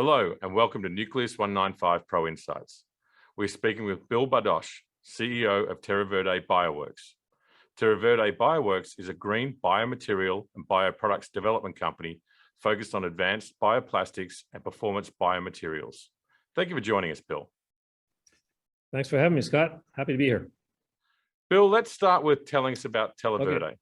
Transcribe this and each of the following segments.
Hello and welcome to Nucleus195 Pro Insights. We're speaking with Bill Bardosh, CEO of TerraVerdae Bioworks. TerraVerdae Bioworks is a green biomaterial and bioproducts development company focused on advanced bioplastics and performance biomaterials. Thank you for joining us, Bill. Thanks for having me, Scott. Happy to be here. Bill, let's start with telling us about TerraVerdae. Okay.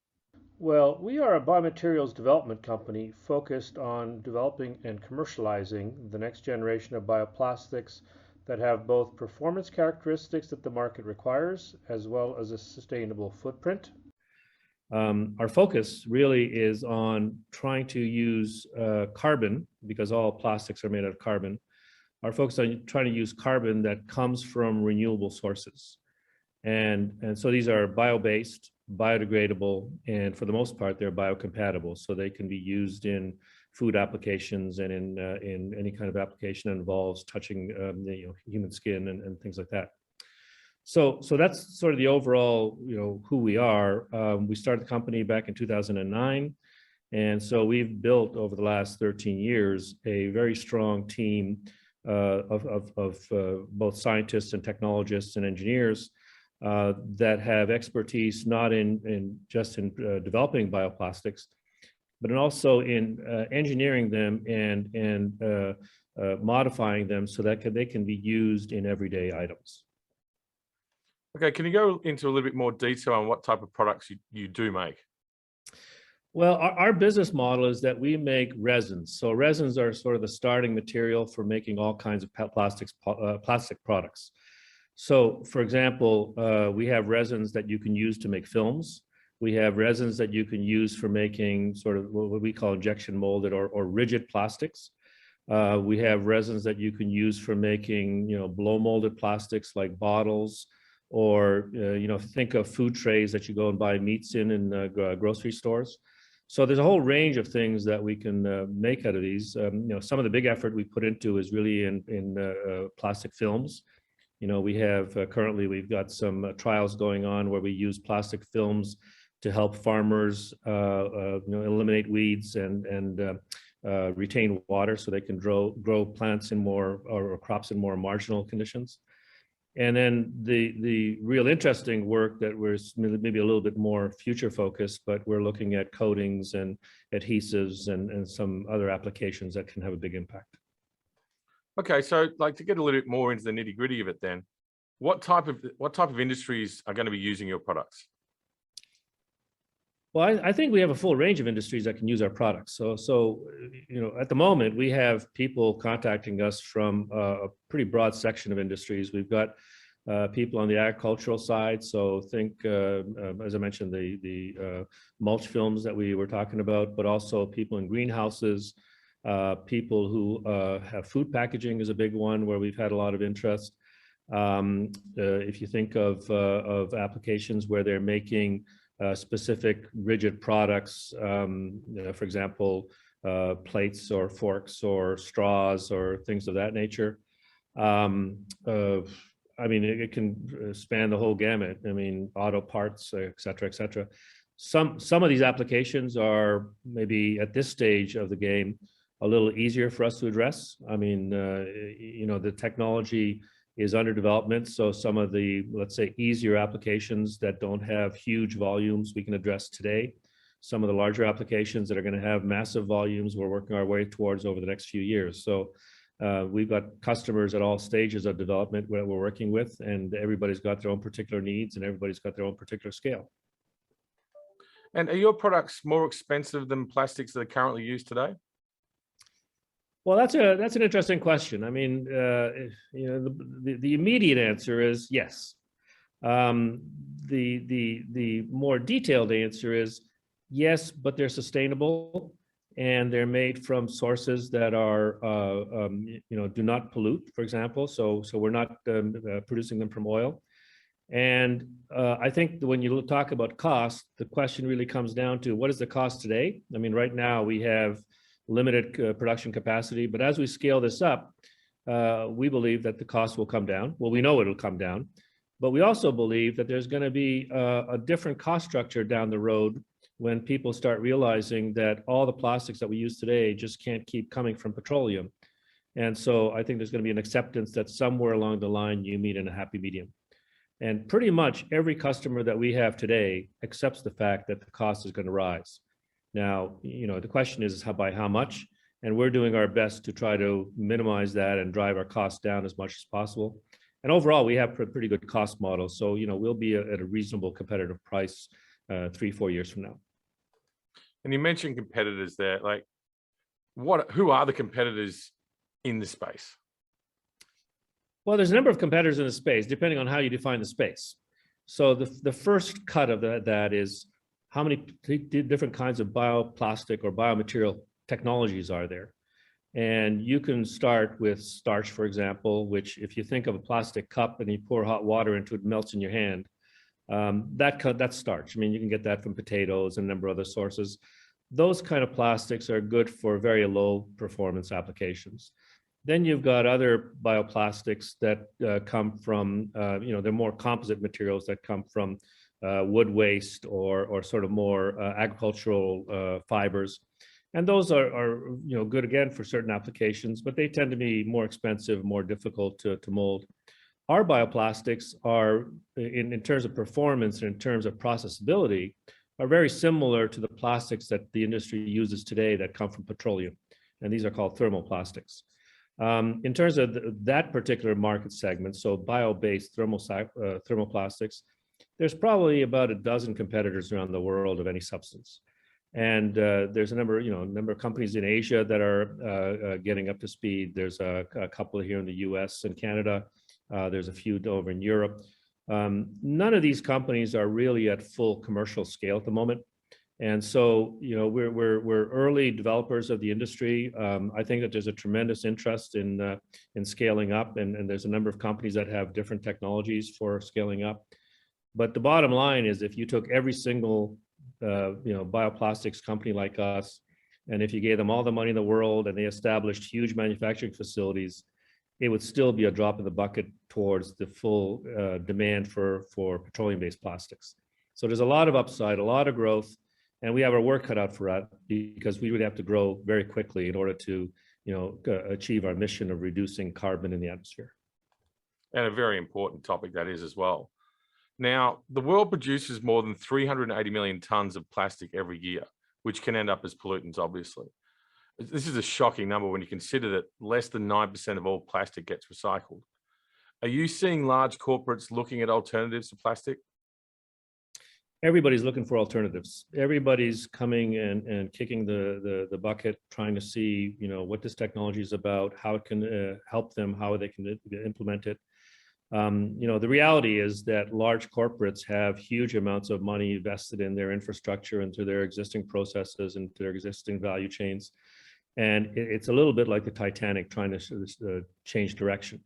Well, we are a biomaterials development company focused on developing and commercializing the next generation of bioplastics that have both performance characteristics that the market requires, as well as a sustainable footprint. Our focus really is on trying to use carbon, because all plastics are made out of carbon. Our focus on trying to use carbon that comes from renewable sources. And so these are bio-based, biodegradable, and for the most part, they're biocompatible. So they can be used in food applications and in any kind of application that involves touching human skin and things like that. So that's sort of the overall, who we are. We started the company back in 2009. And so we've built over the last 13 years a very strong team of both scientists and technologists and engineers that have expertise not just in developing bioplastics, but also in engineering them and modifying them so that they can be used in everyday items. Okay, can you go into a little bit more detail on what type of products you do make? Well, our business model is that we make resins. So resins are sort of the starting material for making all kinds of plastic products. So, for example, we have resins that you can use to make films. We have resins that you can use for making sort of what we call injection molded or rigid plastics. We have resins that you can use for making, blow molded plastics like bottles, or, think of food trays that you go and buy meats in grocery stores. So there's a whole range of things that we can make out of these. Some of the big effort we put into is really in plastic films. We have currently we've got some trials going on where we use plastic films to help farmers eliminate weeds and retain water so they can grow plants in more or crops in more marginal conditions. And then the real interesting work that we're maybe a little bit more future focused, but we're looking at coatings and adhesives and some other applications that can have a big impact. Okay, so to get a little bit more into the nitty gritty of it then, what type of industries are going to be using your products? Well, I think we have a full range of industries that can use our products. So at the moment, we have people contacting us from a pretty broad section of industries. We've got people on the agricultural side. So think, as I mentioned, the mulch films that we were talking about, but also people in greenhouses, people who have food packaging is a big one where we've had a lot of interest. If you think of applications where they're making specific rigid products, for example, plates or forks or straws or things of that nature. It can span the whole gamut. Auto parts, et cetera, et cetera. Some of these applications are maybe at this stage of the game a little easier for us to address. The technology is under development. So some of the, let's say, easier applications that don't have huge volumes we can address today. Some of the larger applications that are going to have massive volumes we're working our way towards over the next few years. So we've got customers at all stages of development where we're working with, and everybody's got their own particular needs and everybody's got their own particular scale. And are your products more expensive than plastics that are currently used today? Well, that's an interesting question. The immediate answer is yes. The more detailed answer is yes, but they're sustainable and they're made from sources that are do not pollute, for example. So we're not producing them from oil. And I think when you talk about cost, the question really comes down to what is the cost today? Right now we have limited production capacity, but as we scale this up, we believe that the cost will come down. Well, we know it'll come down, but we also believe that there's going to be a different cost structure down the road when people start realizing that all the plastics that we use today just can't keep coming from petroleum. And so I think there's going to be an acceptance that somewhere along the line you meet in a happy medium. And pretty much every customer that we have today accepts the fact that the cost is going to rise. Now, the question is by how much? And we're doing our best to try to minimize that and drive our costs down as much as possible. And overall, we have a pretty good cost model. So, we'll be at a reasonable competitive price 3-4 years from now. And you mentioned competitors there. Like, who are the competitors in the space? Well, there's a number of competitors in the space, depending on how you define the space. So the first cut of that is how many different kinds of bioplastic or biomaterial technologies are there. And you can start with starch, for example, which if you think of a plastic cup and you pour hot water into it, it melts in your hand. That's starch. I mean, you can get that from potatoes and a number of other sources. Those kind of plastics are good for very low performance applications. Then you've got other bioplastics that come from, they're more composite materials that come from wood waste or sort of more agricultural fibers. And those are good again for certain applications, but they tend to be more expensive, more difficult to mold. Our bioplastics are, in terms of performance and in terms of processability, are very similar to the plastics that the industry uses today that come from petroleum. And these are called thermoplastics. In terms of that particular market segment, so bio-based thermoplastics, there's probably about a dozen competitors around the world of any substance. And there's a number of companies in Asia that are getting up to speed. There's a couple here in the US and Canada. There's a few over in Europe. None of these companies are really at full commercial scale at the moment. And so, we're early developers of the industry. I think that there's a tremendous interest in scaling up, and there's a number of companies that have different technologies for scaling up. But the bottom line is, if you took every single bioplastics company like us, and if you gave them all the money in the world and they established huge manufacturing facilities, it would still be a drop in the bucket towards the full demand for petroleum-based plastics. So there's a lot of upside, a lot of growth. And we have our work cut out for that because we would have to grow very quickly in order to, achieve our mission of reducing carbon in the atmosphere. And a very important topic that is as well. Now, the world produces more than 380 million tons of plastic every year, which can end up as pollutants, obviously. This is a shocking number when you consider that less than 9% of all plastic gets recycled. Are you seeing large corporates looking at alternatives to plastic? Everybody's looking for alternatives. Everybody's coming and kicking the bucket, trying to see, what this technology is about, how it can help them, how they can implement it. The reality is that large corporates have huge amounts of money invested in their infrastructure and to their existing processes and to their existing value chains. And it's a little bit like the Titanic trying to change direction.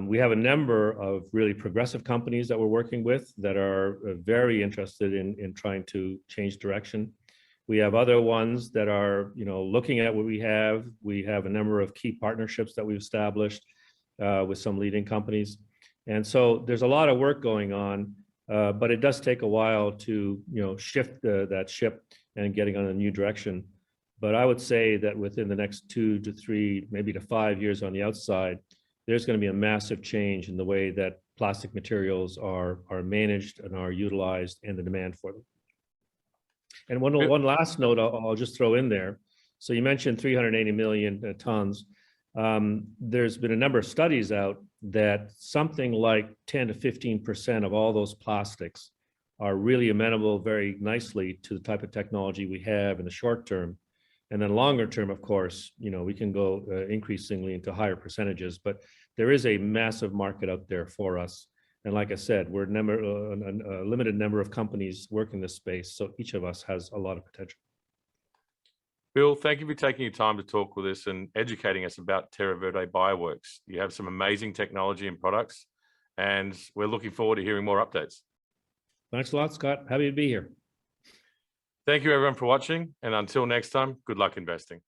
We have a number of really progressive companies that we're working with that are very interested in trying to change direction. We have other ones that are, looking at what we have. We have a number of key partnerships that we've established with some leading companies. And so there's a lot of work going on, but it does take a while to, shift that ship and getting on a new direction. But I would say that within the next 2 to 3, maybe to 5 years on the outside, there's going to be a massive change in the way that plastic materials are managed and are utilized and the demand for them. And one last note I'll just throw in there. So you mentioned 380 million tons. There's been a number of studies out that something like 10 to 15% of all those plastics are really amenable very nicely to the type of technology we have in the short term. And then longer term, of course, we can go increasingly into higher percentages, but there is a massive market out there for us. And like I said, we're a limited number of companies working in this space, so each of us has a lot of potential. Bill, thank you for taking your time to talk with us and educating us about TerraVerdae Bioworks. You have some amazing technology and products, and we're looking forward to hearing more updates. Thanks a lot, Scott. Happy to be here. Thank you, everyone, for watching. And until next time, good luck investing.